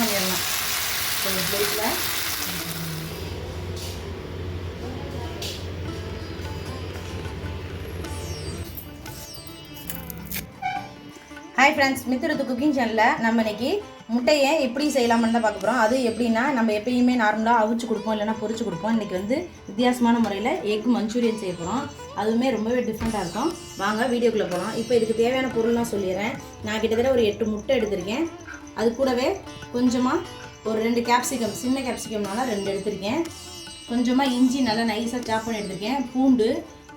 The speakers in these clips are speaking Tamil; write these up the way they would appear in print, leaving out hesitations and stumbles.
பண்ணிடலாம். ஒரு பிளேட்டில் ஹாய் ஃப்ரெண்ட்ஸ், மித்ருது குக்கிங் சேனலில் நம்ம இன்றைக்கி முட்டையை எப்படி செய்யலாம்னு தான் பார்க்க போகிறோம். அது எப்படின்னா, நம்ம எப்பயுமே நார்மலாக அவிச்சு கொடுப்போம், இல்லைனா பொரிச்சு கொடுப்போம். இன்றைக்கி வந்து வித்தியாசமான முறையில் எக் மஞ்சூரியன் செய்ய போகிறோம். அதுவுமே ரொம்பவே டிஃப்ரெண்ட்டாக இருக்கும். வாங்க வீடியோக்குள்ளே போகலாம். இப்போ இதுக்கு தேவையான பொருள்லாம் சொல்லிடுறேன். நான் கிட்டத்தட்ட ஒரு 8 முட்டை எடுத்திருக்கேன். அது கூடவே கொஞ்சமாக ஒரு 2 கேப்சிகம், சின்ன கேப்சிகம்னால 2 எடுத்திருக்கேன். கொஞ்சமாக இஞ்சி நல்லா நைஸாக சாப் பண்ணி எடுத்திருக்கேன். பூண்டு,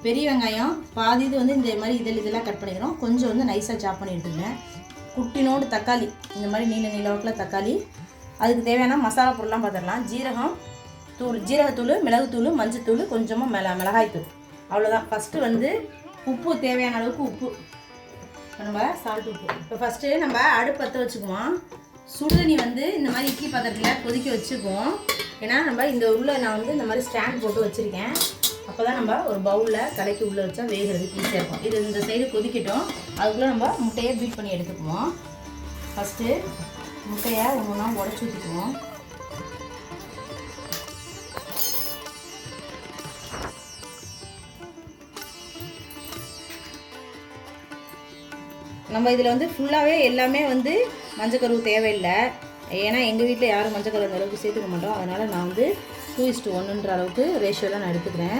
பெரிய வெங்காயம் பாதி இது வந்து இந்த மாதிரி இதெல்லாம் கட் பண்ணிக்கிறோம். கொஞ்சம் வந்து நைஸாக சாப் பண்ணி எடுத்துக்கிறேன். குட்டினோடு தக்காளி, இந்த மாதிரி நீல வாக்கில் தக்காளி. அதுக்கு தேவையான மசாலா பொருள்லாம் பார்த்துடலாம். ஜீரகத்தூள், மிளகுத்தூள், மஞ்சத்தூள், கொஞ்சமாக மிளகாய்த்தூள், அவ்வளோதான். ஃபஸ்ட்டு வந்து உப்பு, தேவையான அளவுக்கு உப்பு, நம்ம சால்ட் உப்பு. இப்போ ஃபஸ்ட்டு நம்ம அடுப்பு பற்ற வச்சுக்குவோம். சுடுதண்ணி வந்து இந்த மாதிரி இட்லி பாத்திரத்தில் கொதிக்க வச்சுக்குவோம். ஏன்னா நம்ம நான் வந்து இந்த மாதிரி ஸ்டாண்ட் போட்டு வச்சுருக்கேன். அப்போ தான் நம்ம ஒரு பவுலில் கலக்கி உள்ளே வச்சா வேகிறதுக்கு ஈஸியாக இருக்கும். இது இந்த சைடு கொதிக்கட்டும். அதுக்குள்ளே நம்ம முட்டையை பீட் பண்ணி எடுத்துக்குவோம். ஃபஸ்ட்டு முட்டையை ஒன்றா உடச்சி ஊற்றிக்குவோம். நம்ம இதில் வந்து ஃபுல்லாகவே எல்லாமே வந்து மஞ்சக்கருவு தேவையில்லை. ஏன்னா எங்கள் வீட்டில் யாரும் மஞ்சக்கருவு அந்த அளவுக்கு சேர்த்துக்க மாட்டோம். அதனால் நான் வந்து 2:1 அளவுக்கு ரேஷியோவில் நான் எடுத்துட்டேன்.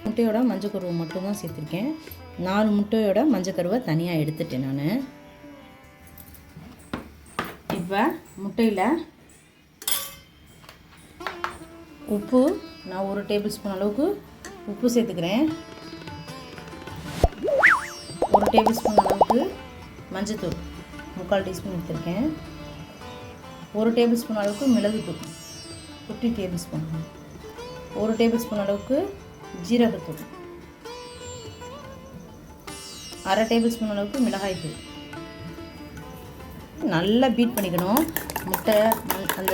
முட்டையோட மஞ்சக்கருவை மட்டும்தான் சேர்த்துருக்கேன். 4 முட்டையோட மஞ்சக்கருவை தனியாக எடுத்துட்டேன் நான். இப்போ முட்டையில் உப்பு, நான் 1 டேபிள் ஸ்பூன் அளவுக்கு உப்பு சேர்த்துக்கிறேன். 1 டேபிள் ஸ்பூன் அளவுக்கு மஞ்சத்தூள், 3/4 டீஸ்பூன் எடுத்துருக்கேன். 1 டேபிள் ஸ்பூன் அளவுக்கு மிளகுத்தூள், 50 டேபிள் ஸ்பூன். 1 டேபிள் ஸ்பூன் அளவுக்கு ஜீரகத்தூள், 1/2 டேபிள் ஸ்பூன் அளவுக்கு மிளகாய்த்தூள். நல்லா பீட் பண்ணிக்கணும். முட்டை அந்த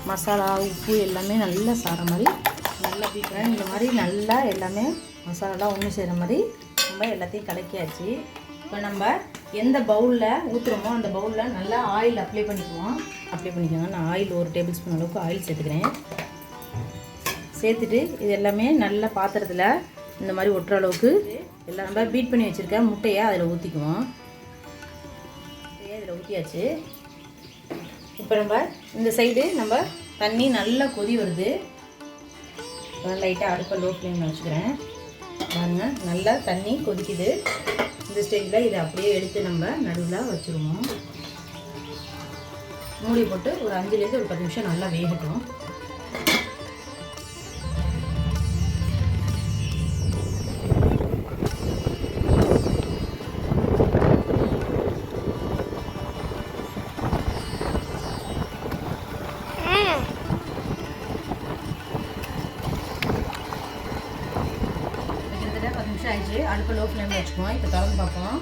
மசாலா உப்பு எல்லாமே நல்லா சார மாதிரி நல்லா பீட் பண்ணி, இந்த மாதிரி நல்லா எல்லாமே மசாலாலாம் ஒன்று செய்கிற மாதிரி நம்ம எல்லாத்தையும் கலக்கியாச்சு. இப்போ நம்ம எந்த பவுலில் ஊற்றுறோமோ அந்த பவுலில் நல்லா ஆயில் அப்ளை பண்ணிக்கோங்க. நான் ஆயில் 1 டேபிள் ஸ்பூன் அளவுக்கு ஆயில் சேர்த்துக்கிறேன். சேர்த்துட்டு இது எல்லாமே நல்ல பாத்திரத்தில் இந்த மாதிரி ஒட்டுற அளவுக்கு எல்லாம் நம்ம பீட் பண்ணி வச்சுருக்க முட்டையை அதில் ஊற்றிக்குவோம். இதில் ஊற்றியாச்சு. இப்போ நம்ம இந்த சைடு நம்ம தண்ணி நல்லா கொதி வருது. லைட்டாக அடுப்பை லோ ஃப்ளேமில் வச்சுக்கிறேன். பாருங்கள், நல்லா தண்ணி கொதிக்குது. இந்த ஸ்டேஜில் இதை அப்படியே எடுத்து நம்ம நடுவில் வச்சுருவோம். மூடி போட்டு ஒரு 5லேருந்து ஒரு 10 நிமிஷம் நல்லா வேகட்டும். ஆயிடுச்சு. அடுப்பு லோ ஃப்ளேமில் வச்சுக்குவோம். இப்போ திறந்து பார்ப்போம்.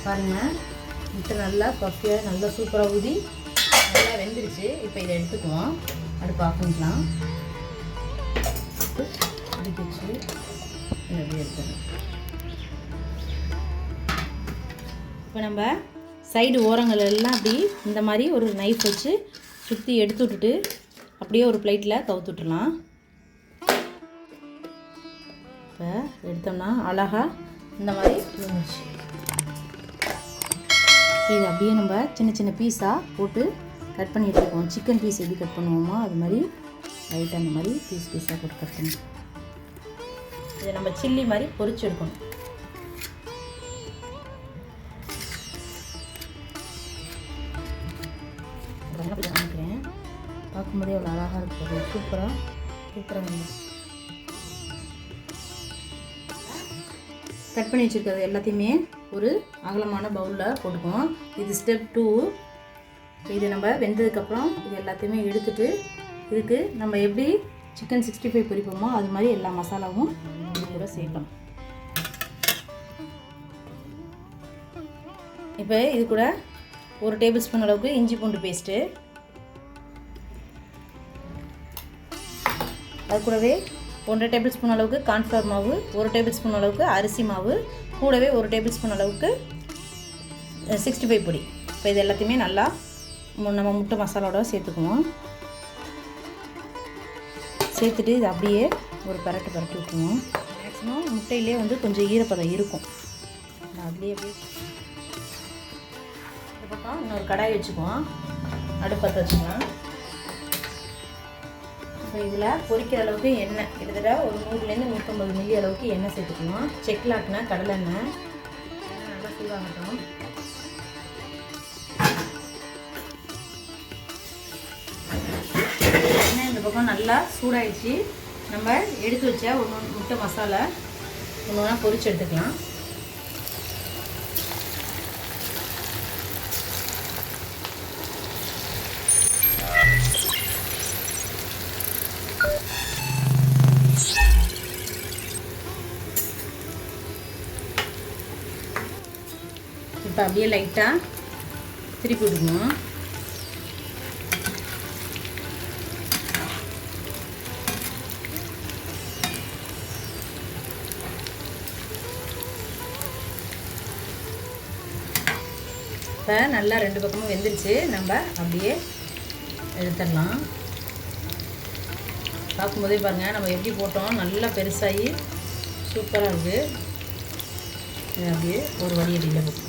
பாருங்கள், முட்டை நல்லா பஃபியாக நல்லா சூப்பராக ஊதி நல்லா வெந்துருச்சு. இப்போ இதை எடுத்துக்குவோம். அடுப்பு ஆஃப் பண்ணிக்கலாம். வச்சு அப்படியே எடுத்துக்கலாம். இப்போ நம்ம சைடு ஓரங்கள் எல்லாம் அப்படி இந்த மாதிரி ஒரு நைஃப் வச்சு சுற்றி எடுத்து விட்டுட்டு அப்படியே ஒரு பிளேட்டில் கவுத்து விட்டுலாம். இப்போ எடுத்தோம்னா அழகாக இந்த மாதிரி இருந்துச்சு. இது அப்படியே நம்ம சின்ன சின்ன பீஸாக போட்டு கட் பண்ணி எடுத்துக்குவோம். சிக்கன் பீஸ் எப்படி கட் பண்ணுவோமோ அது மாதிரி லைட்டாக அந்த மாதிரி பீஸாக போட்டு கட் பண்ணி இதை நம்ம சில்லி மாதிரி பொரிச்சு எடுக்கணும். நினைக்கிறேன் பார்க்கும்போதே அவ்வளோ அழகாக இருக்குது. சூப்பராக கட் பண்ணி வச்சுருக்கிறது எல்லாத்தையுமே ஒரு அகலமான பவுலில் போட்டுக்குவோம். இது ஸ்டெப் 2. இது நம்ம வெந்ததுக்கப்புறம் இது எல்லாத்தையுமே எடுத்துகிட்டு இதுக்கு நம்ம எப்படி சிக்கன் 65 பொரிப்போமோ அது மாதிரி எல்லா மசாலாவும் இது கூட சேர்க்கணும். இப்போ இது கூட 1 டேபிள் ஸ்பூன் அளவுக்கு இஞ்சி பூண்டு பேஸ்ட்டு, அது கூடவே 1 டேபிள் ஸ்பூன் அளவுக்கு கார்ன்ஃப்ளவர் மாவு, 1 டேபிள் ஸ்பூன் அளவுக்கு அரிசி மாவு, கூடவே 1 டேபிள் ஸ்பூன் அளவுக்கு 65 பொடி. இப்போ இது எல்லாத்தையுமே நல்லா நம்ம முட்டை மசாலாவோட சேர்த்துக்குவோம். சேர்த்துட்டு இது அப்படியே ஒரு பரட்டு விட்டுருவோம். மேக்ஸிமம் முட்டையிலே வந்து கொஞ்சம் ஈரப்பதம் இருக்கும். அதுலேயே அப்படியே இந்த பக்கம் இன்னொரு கடாய் வச்சுக்குவோம். அடுப்பத்தை வச்சுக்கலாம். இப்போ இதில் பொரிக்கிற அளவுக்கு எண்ணெய் கிட்டத்தட்ட ஒரு 100லேருந்து 150 மில்லி அளவுக்கு எண்ணெய் சேர்த்துக்கணும். செக்லாட்டின கடலெண்ணெய் நல்லா சூடாகட்டும். எண்ணெய் இந்த பக்கம் நல்லா சூடாகிடுச்சு. நம்ம எடுத்து வச்ச ஒரு முட்டை மசாலா ஒன்று ஒன்றா பொரிச்சு எடுத்துக்கலாம். இப்போ அப்படியே லைட்டாக திருப்பி விடணும். இப்போ நல்லா 2 பக்கமும் வெந்துருச்சு. நம்ம அப்படியே எடுத்துடலாம். பார்க்கும்போதே பாருங்கள் நம்ம எப்படி போட்டோம், நல்லா பெருசாகி சூப்பராக இருக்குது. இது அப்படியே ஒரு வடிகட்டியில் போட்டு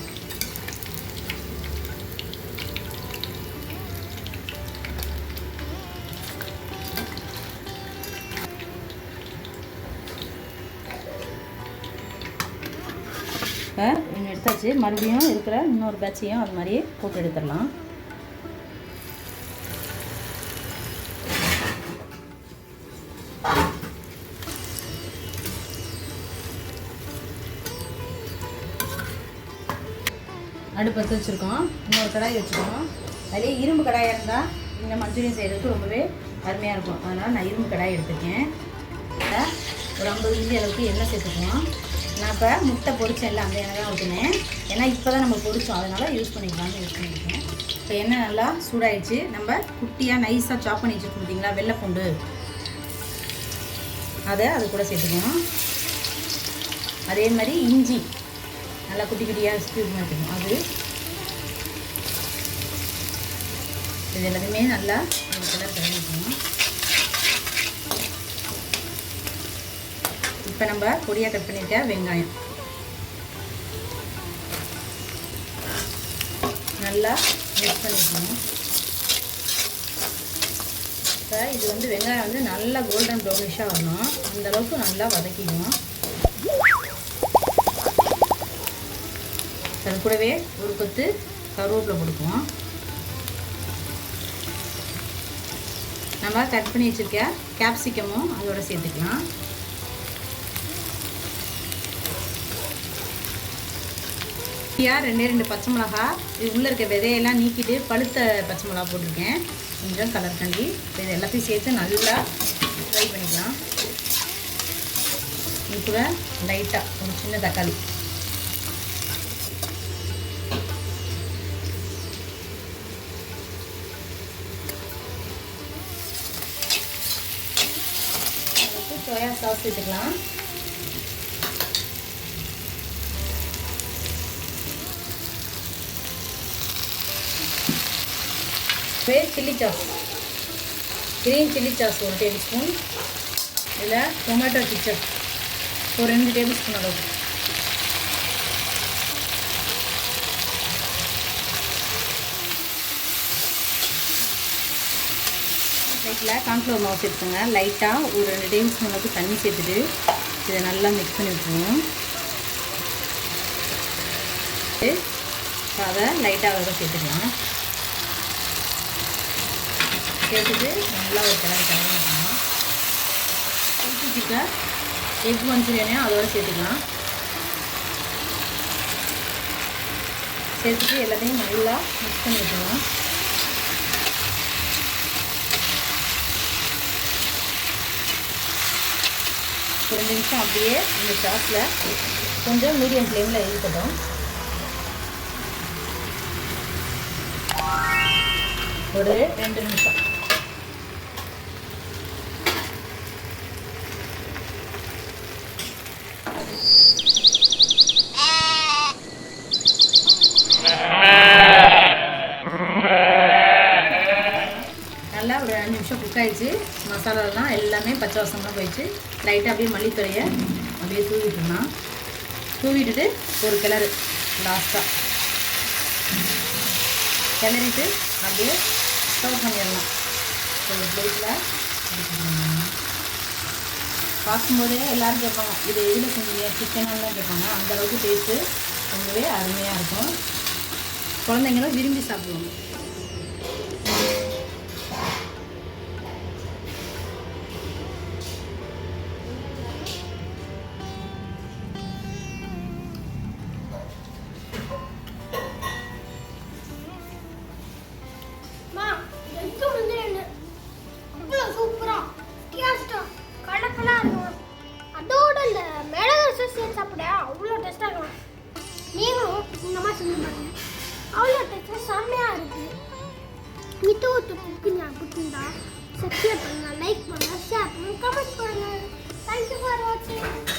இன்னும் எடுத்தாச்சு. மறுபடியும் இருக்கிற இன்னொரு பேட்சையும் அது மாதிரியே போட்டு எடுத்துடலாம். அடுப்பு பற்ற வச்சுருக்கோம். இன்னொரு கடாய் வச்சுருக்கோம். அதிலே இரும்பு கடாயாக இருந்தால் இந்த மஞ்சூரியன் செய்கிறதுக்கு ரொம்பவே அருமையாக இருக்கும். அதனால் நான் இரும்பு கடாய் எடுத்துருக்கேன். ஒரு 50 மில்லி அளவுக்கு எண்ணெய் சேர்த்துக்குவோம். நான் இப்போ முட்டை பொரிச்சேன்ல அந்த எண்ணெய் தான் ஊற்றினேன். ஏன்னா இப்போ தான் நம்ம பொரிச்சோம், அதனால் யூஸ் பண்ணிக்கலாம்னு யூஸ் பண்ணியிருக்கேன். இப்போ எண்ணெய் நல்லா சூடாயிடுச்சு. நம்ம குட்டியாக நைஸாக சாப் பண்ணி வச்சுருக்கோம் பார்த்தீங்களா வெள்ளைப்பூண்டு, அதை அது கூட சேர்த்துக்கணும். அதே மாதிரி இஞ்சி நல்லா குட்டி குட்டியாக ஸ்க்யூப் பண்ணிக்கணும். அது இது எல்லாத்தையுமே நல்லா ஒரு கலர் கலந்துக்கணும். இப்போ நம்ம பொடியாக கட் பண்ணிட்ட வெங்காயம் நல்லா மிக்ஸ் பண்ணிக்கணும். இப்போ இது வந்து வெங்காயம் வந்து நல்லா கோல்டன் ப்ரௌனிஷாக வரணும். அந்தளவுக்கு நல்லா வதக்கிக்கணும். அது கூடவே ஒரு கொத்து கருவேப்பிலை போட்டுக்குவோம். நம்ம கட் பண்ணி வச்சுருக்க கேப்சிகமும் அதோட சேர்த்துக்கலாம். ரெண்டு பச்சை மிளகா, இது உள்ளே இருக்க விதையெல்லாம் நீக்கிட்டு பழுத்த பச்சை மிளகா போட்டிருக்கேன். கொஞ்சம் கலர் கண்டி இது எல்லாத்தையும் சேர்த்து நல்லா ஃப்ரை பண்ணிக்கலாம். இது கூட லைட்டாக ஒரு சின்ன தக்காளி சோயா சாஸ் சேர்த்துக்கலாம். Chilli sauce, green chilli sauce 1 table spoon. இதில் டொமேட்டோ கெச்சப் ஒரு 2 டேபிள் ஸ்பூன் அளவுக்கு. லைட்டில் கார்ன்ஃப்ளவர் மாவு சேர்த்துக்கோங்க. லைட்டாக ஒரு 2 டேபிள் ஸ்பூன் அளவுக்கு தண்ணி சேர்த்துட்டு இதை நல்லா மிக்ஸ் பண்ணி விட்டுருவோம். அதை லைட்டாக அதை சேர்த்துக்கலாம். சேர்த்துட்டு நல்லா ஒரு கலர் கலந்துக்கலாம். சிக்கன் எக் மஞ்சூரியனையும் அதோட சேர்த்துக்கலாம். சேர்த்துட்டு எல்லாத்தையும் நல்லா மிக்ஸ் பண்ணி விட்டுருவோம். ஒரு 2 நிமிஷம் அப்படியே இந்த சாஸில் கொஞ்சம் மீடியம் ஃப்ளேமில் இருக்கட்டும். ஒரு 2 நிமிஷம். நல்லா ஒரு 5 நிமிஷம் குக் ஆயிடுச்சு. மசாலாலாம் எல்லாமே பச்சை வாசம்லாம் போயிடுச்சு. லைட்டாக அப்படியே மல்லித்தழையை அப்படியே தூவிட்டுலாம் தூவிட்டுட்டு ஒரு கிளறு லாஸ்ட்டாக கிளறிட்டு அப்படியே சர்வ் பண்ணிடலாம். ஒரு பிளேட்டில் பார்க்கும்போதே எல்லோரும் கேட்பாங்க இது எதில் செஞ்சீங்க, சிக்கனெல்லாம் கேட்பாங்க. அந்தளவுக்கு டேஸ்ட்டு ரொம்பவே அருமையாக இருக்கும். குழந்தைங்களும் விரும்பி சாப்பிடுவாங்க. அவ்வளோ டேஸ்ட்டாக இருக்கும். நீங்களும் இந்த மாதிரி செஞ்சு பாருங்க. அவ்வளோ டேஸ்ட்டாக செம்மையாக இருக்குது. மித்து குக்கிங் பிடிச்சிருந்தா சப்ஸ்கிரைப் பண்ணுங்கள், லைக் பண்ணுங்கள், ஷேர் பண்ணுங்கள், கமெண்ட் பண்ணுங்கள். தேங்க்யூ ஃபார் வாட்சிங்.